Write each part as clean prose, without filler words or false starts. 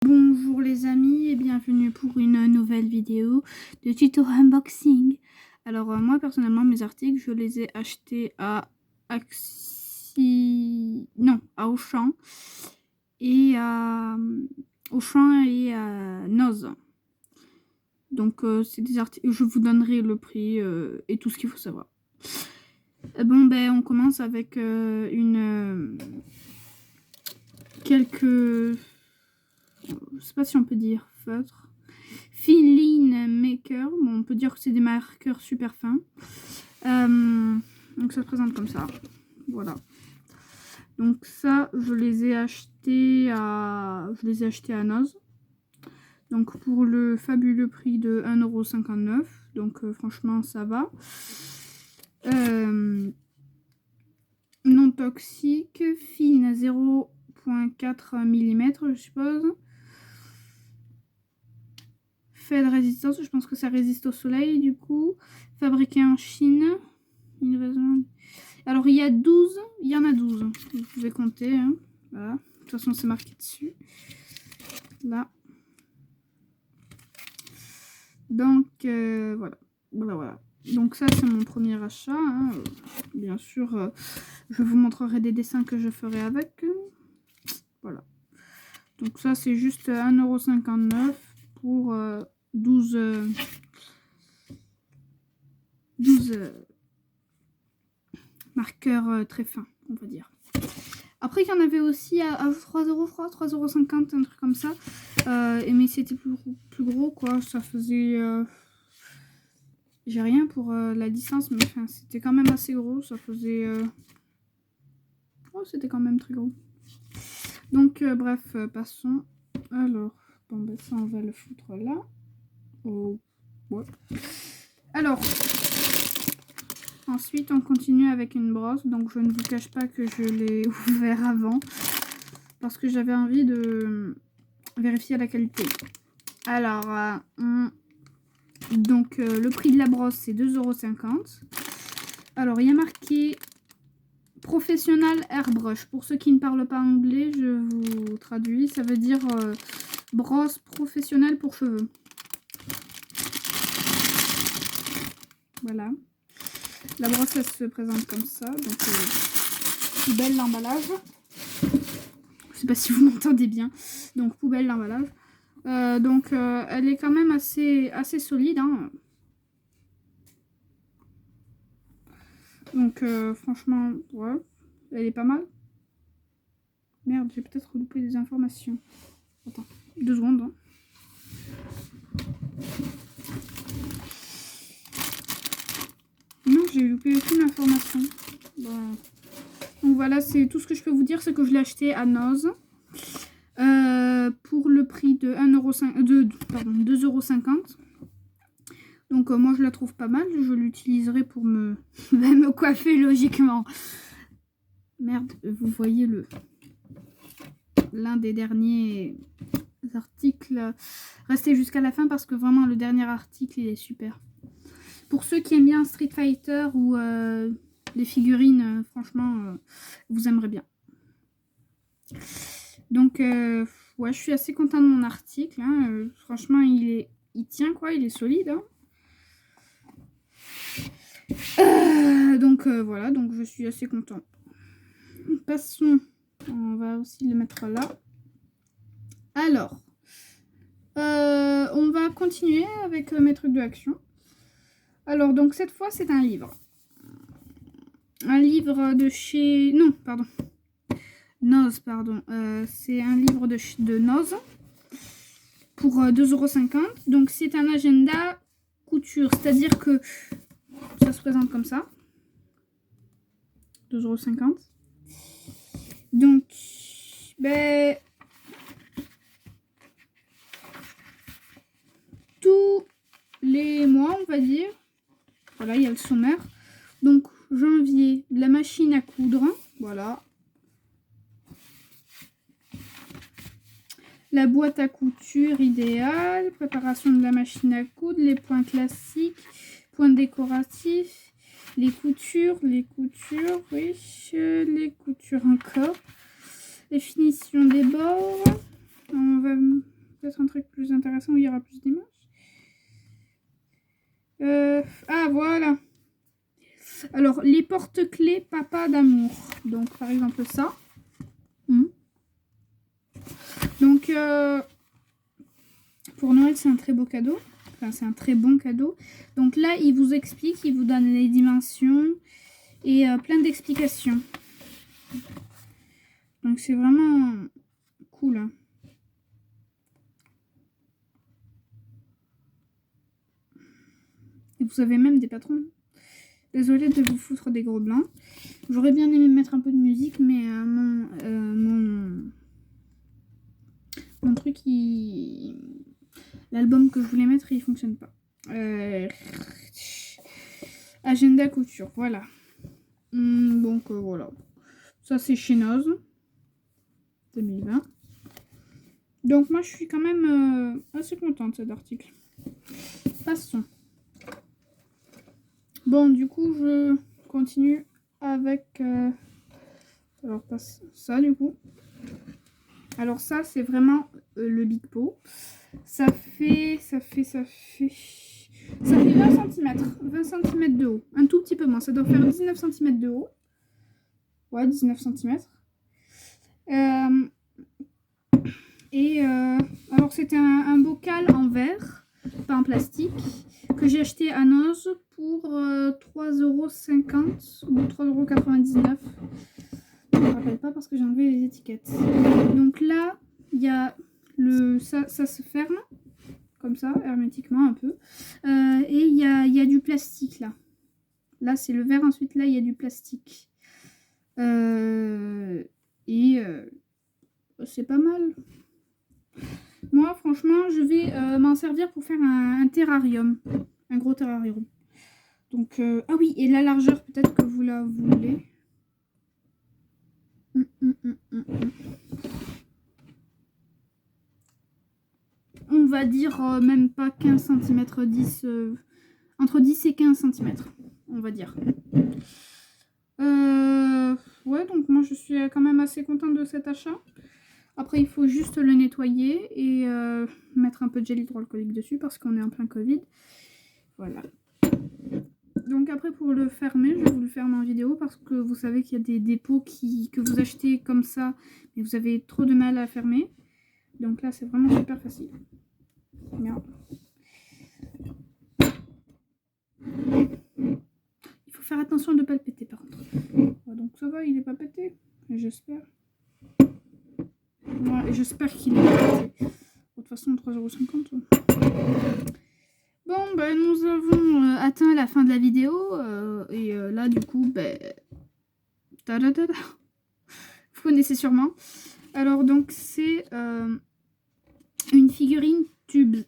Bonjour les amis et bienvenue pour une nouvelle vidéo de tuto unboxing. Alors moi personnellement mes articles je les ai achetés à Auchan et à Noz. Donc c'est des articles, je vous donnerai le prix et tout ce qu'il faut savoir. Bon ben on commence avec quelques, je sais pas si on peut dire feutres. Fill Maker, bon, on peut dire que c'est des marqueurs super fins. Donc ça se présente comme ça. Voilà. Donc ça, je les ai achetés à Noz. Donc pour le fabuleux prix de 1,59 €. Donc franchement ça va. Non toxique, fine à 0,4 mm je suppose. Fait de résistance, je pense que ça résiste au soleil du coup. Fabriqué en Chine. Alors il y en a 12. Vous pouvez compter. Hein. Voilà. De toute façon c'est marqué dessus. Là. Donc voilà. Donc ça c'est mon premier achat. Hein. Bien sûr, je vous montrerai des dessins que je ferai avec. Voilà. Donc ça c'est juste 1,59 € pour 12 marqueurs très fins, on va dire. Après, il y en avait aussi à 3 €, 3,50 €, un truc comme ça. Mais c'était plus gros, quoi. Ça faisait... J'ai rien pour la distance, mais enfin, c'était quand même assez gros. Ça faisait... Oh, c'était quand même très gros. Donc, bref, passons. Alors, bon, ben ça, on va le foutre là. Oh, ouais. Alors... Ensuite, on continue avec une brosse. Donc, je ne vous cache pas que je l'ai ouvert avant. Parce que j'avais envie de vérifier la qualité. Alors, le prix de la brosse, c'est 2,50 €. Alors, il y a marqué Professional Airbrush. Pour ceux qui ne parlent pas anglais, je vous traduis. Ça veut dire brosse professionnelle pour cheveux. Voilà. La brosse, elle se présente comme ça. Donc, poubelle l'emballage. Je sais pas si vous m'entendez bien. Donc, poubelle l'emballage. Elle est quand même assez solide. Hein. Donc, franchement, ouais, elle est pas mal. Merde, j'ai peut-être loupé des informations. Attends, 2 secondes. Hein. Non, j'ai loupé aucune information. Bon. Donc voilà, c'est tout ce que je peux vous dire, c'est que je l'ai acheté à Noz. Pour le prix de 2,50 €. Donc moi je la trouve pas mal, je l'utiliserai pour me coiffer logiquement. Merde, vous voyez l'un des derniers articles. Restez jusqu'à la fin parce que vraiment le dernier article il est super. Pour ceux qui aiment bien Street Fighter ou les figurines, franchement vous aimerez bien. Donc ouais, je suis assez contente de mon article. Hein. Franchement il tient quoi, il est solide. Hein. Voilà, donc je suis assez contente. Passons, on va aussi le mettre là. Alors, on va continuer avec mes trucs de action. Alors, donc cette fois, c'est un livre. Un livre de chez... Non, pardon. Noz, pardon. C'est un livre de Noz pour 2,50 €. Donc, c'est un agenda couture. C'est-à-dire que ça se présente comme ça. 2,50 €. Donc, ben... tous les mois, on va dire. Voilà, il y a le sommaire. Donc, janvier, la machine à coudre. Voilà. La boîte à couture idéale. Préparation de la machine à coudre. Les points classiques. Points décoratifs. Les coutures, oui. Les coutures encore. Les finitions des bords. On va peut-être un truc plus intéressant où il y aura plus d'images. Ah, voilà. Alors, les porte-clés papa d'amour. Donc, par exemple, ça. Donc, pour Noël, c'est un très beau cadeau. Enfin, c'est un très bon cadeau. Donc là, il vous explique, il vous donne les dimensions et plein d'explications. Donc, c'est vraiment cool. Hein. Et vous avez même des patrons. Désolée de vous foutre des gros blancs. J'aurais bien aimé mettre un peu de musique, mais mon truc, l'album que je voulais mettre, il fonctionne pas. Agenda couture, voilà. Donc voilà. Ça c'est chez Noz 2020. Donc moi je suis quand même assez contente de cet article. Passons. Bon, du coup je continue avec alors pas ça du coup. Alors ça c'est vraiment le Big Pot. Ça fait 20 cm. 20 cm de haut. Un tout petit peu moins. Ça doit faire 19 cm de haut. Ouais, 19 cm. Alors c'était un bocal en verre, pas en plastique, que j'ai acheté à Noz pour 3,50 € ou 3,99 €. Je ne me rappelle pas parce que j'ai enlevé les étiquettes. Donc là, il y a ça se ferme comme ça, hermétiquement un peu. Et il y a du plastique là. Là, c'est le verre. Ensuite, là, il y a du plastique. C'est pas mal. Moi, franchement, je vais m'en servir pour faire un terrarium. Un gros terrarium. Donc, ah oui, et la largeur, peut-être que vous la voulez. On va dire même pas 15 cm, 10, entre 10 et 15 cm, on va dire. Ouais, donc moi je suis quand même assez contente de cet achat. Après, il faut juste le nettoyer et mettre un peu de gel hydroalcoolique dessus parce qu'on est en plein Covid. Voilà. Donc après, pour le fermer, je vais vous le fermer en vidéo parce que vous savez qu'il y a des dépôts que vous achetez comme ça, mais vous avez trop de mal à fermer. Donc là, c'est vraiment super facile. Merde. Il faut faire attention de ne pas le péter par contre. Ouais, donc ça va, il n'est pas pété, j'espère. Ouais, j'espère qu'il est pas pété. De toute façon, 3,50 €. Bon, ben, nous avons atteint la fin de la vidéo. Et là, du coup, ben... Vous connaissez sûrement. Alors, donc, c'est une figurine Tubbs.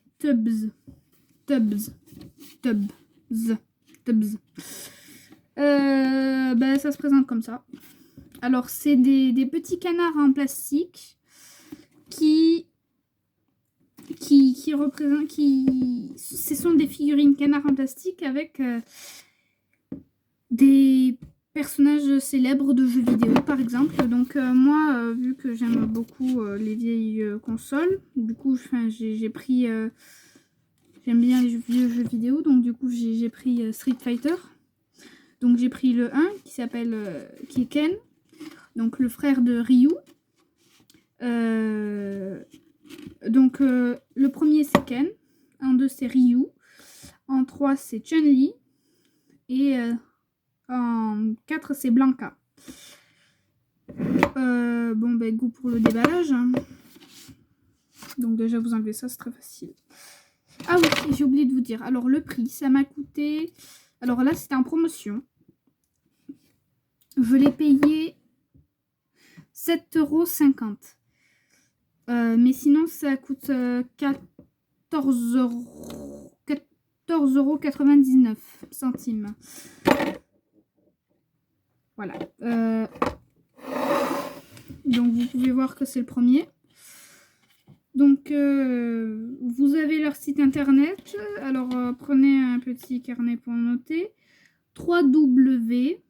Ben, ça se présente comme ça. Alors, c'est des petits canards en plastique qui représentent... Ce sont des figurines canards en plastique avec des personnages célèbres de jeux vidéo, par exemple. Donc, moi, vu que j'aime beaucoup les vieilles consoles, du coup, j'ai pris... j'aime bien les vieux jeux vidéo, donc du coup, j'ai pris Street Fighter. Donc, j'ai pris le 1 qui est Ken. Donc le frère de Ryu. Donc le premier c'est Ken. En 2 c'est Ryu. En 3 c'est Chun-Li. Et en 4 c'est Blanca. Bon ben goût pour le déballage. Hein. Donc déjà vous enlevez ça, c'est très facile. Ah oui, j'ai oublié de vous dire. Alors le prix, ça m'a coûté... Alors là c'était en promotion. Je l'ai payé 7,50 €. Mais sinon, ça coûte 14,99 €. Voilà. Donc, vous pouvez voir que c'est le premier. Donc, vous avez leur site internet. Alors, prenez un petit carnet pour noter. www.tubbz,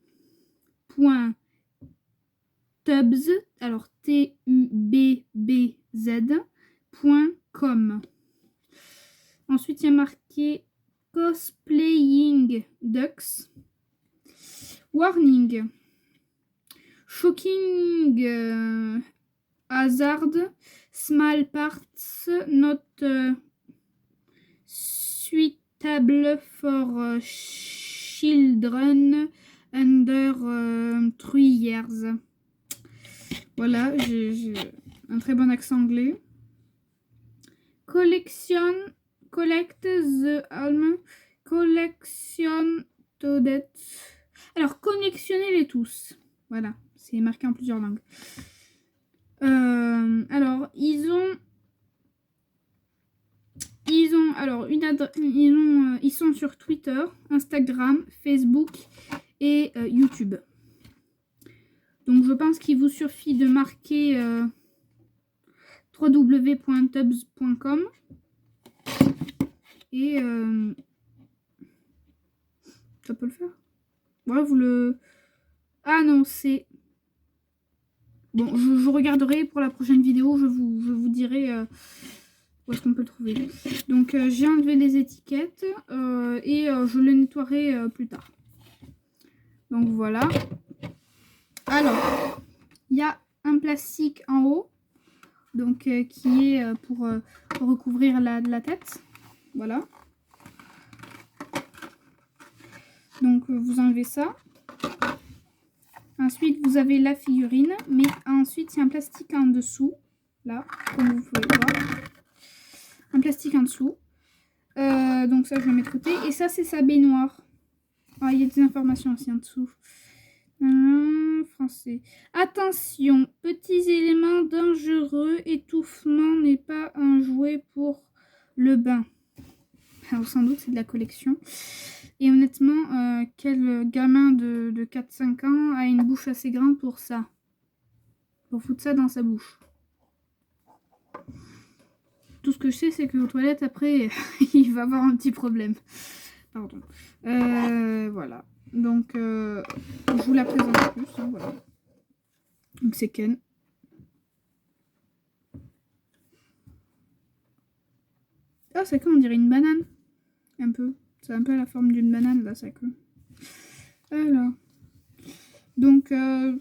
alors Tubbz, Ensuite, il y a marqué Cosplaying Ducks. Warning. Shocking hazard. Small parts not suitable for children under 3 years. Voilà, j'ai un très bon accent anglais. Collect the alm. Collection toadets. Alors, collectionnez-les tous. Voilà, c'est marqué en plusieurs langues. Alors, ils sont sur Twitter, Instagram, Facebook et YouTube. Donc, je pense qu'il vous suffit de marquer www.tubs.com et ça peut le faire. Voilà, vous le... Ah non, c'est... Bon, je regarderai pour la prochaine vidéo, je vous dirai où est-ce qu'on peut le trouver. Donc, j'ai enlevé les étiquettes et je les nettoierai plus tard. Donc, voilà. Alors, il y a un plastique en haut, donc qui est pour recouvrir la tête. Voilà. Donc, vous enlevez ça. Ensuite, vous avez la figurine, mais ensuite, il y a un plastique en dessous, là, comme vous pouvez voir. Un plastique en dessous. Donc ça, je le mets de côté. Et ça, c'est sa baignoire. Ah, il y a des informations aussi en dessous. Français. Attention, petits éléments dangereux. Étouffement n'est pas un jouet pour le bain. Alors, sans doute, c'est de la collection. Et honnêtement, quel gamin de 4-5 ans a une bouche assez grande pour ça? Pour foutre ça dans sa bouche. Tout ce que je sais, c'est que aux toilettes, après, il va avoir un petit problème. Pardon. Voilà. Donc, je vous la présente plus. Hein, voilà. Donc, c'est Ken. Ah, sa queue, on dirait une banane. Un peu. C'est un peu la forme d'une banane, là, sa queue. Alors. Donc,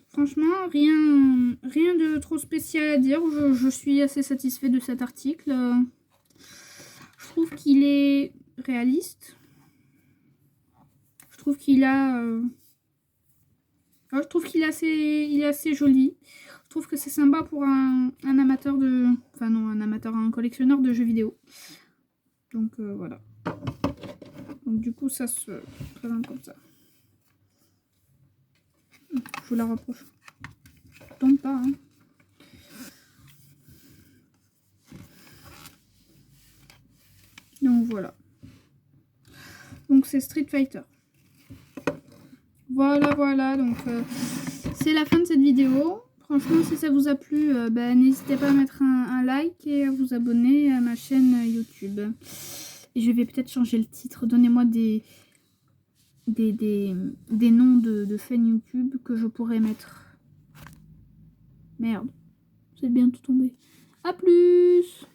franchement, rien de trop spécial à dire. Je suis assez satisfait de cet article. Je trouve qu'il est réaliste. Je trouve qu'il a... je trouve qu'il est assez joli. Je trouve que c'est sympa pour un amateur de... Enfin non, un collectionneur de jeux vidéo. Donc, voilà. Donc, du coup, ça se présente comme ça. Je vous la rapproche. Je tombe pas, hein. Donc voilà. Donc c'est Street Fighter. Voilà. Donc c'est la fin de cette vidéo. Franchement, si ça vous a plu, n'hésitez pas à mettre un like et à vous abonner à ma chaîne YouTube. Et je vais peut-être changer le titre. Donnez-moi des noms de chaînes YouTube que je pourrais mettre. Merde. C'est bientôt tombé. A plus!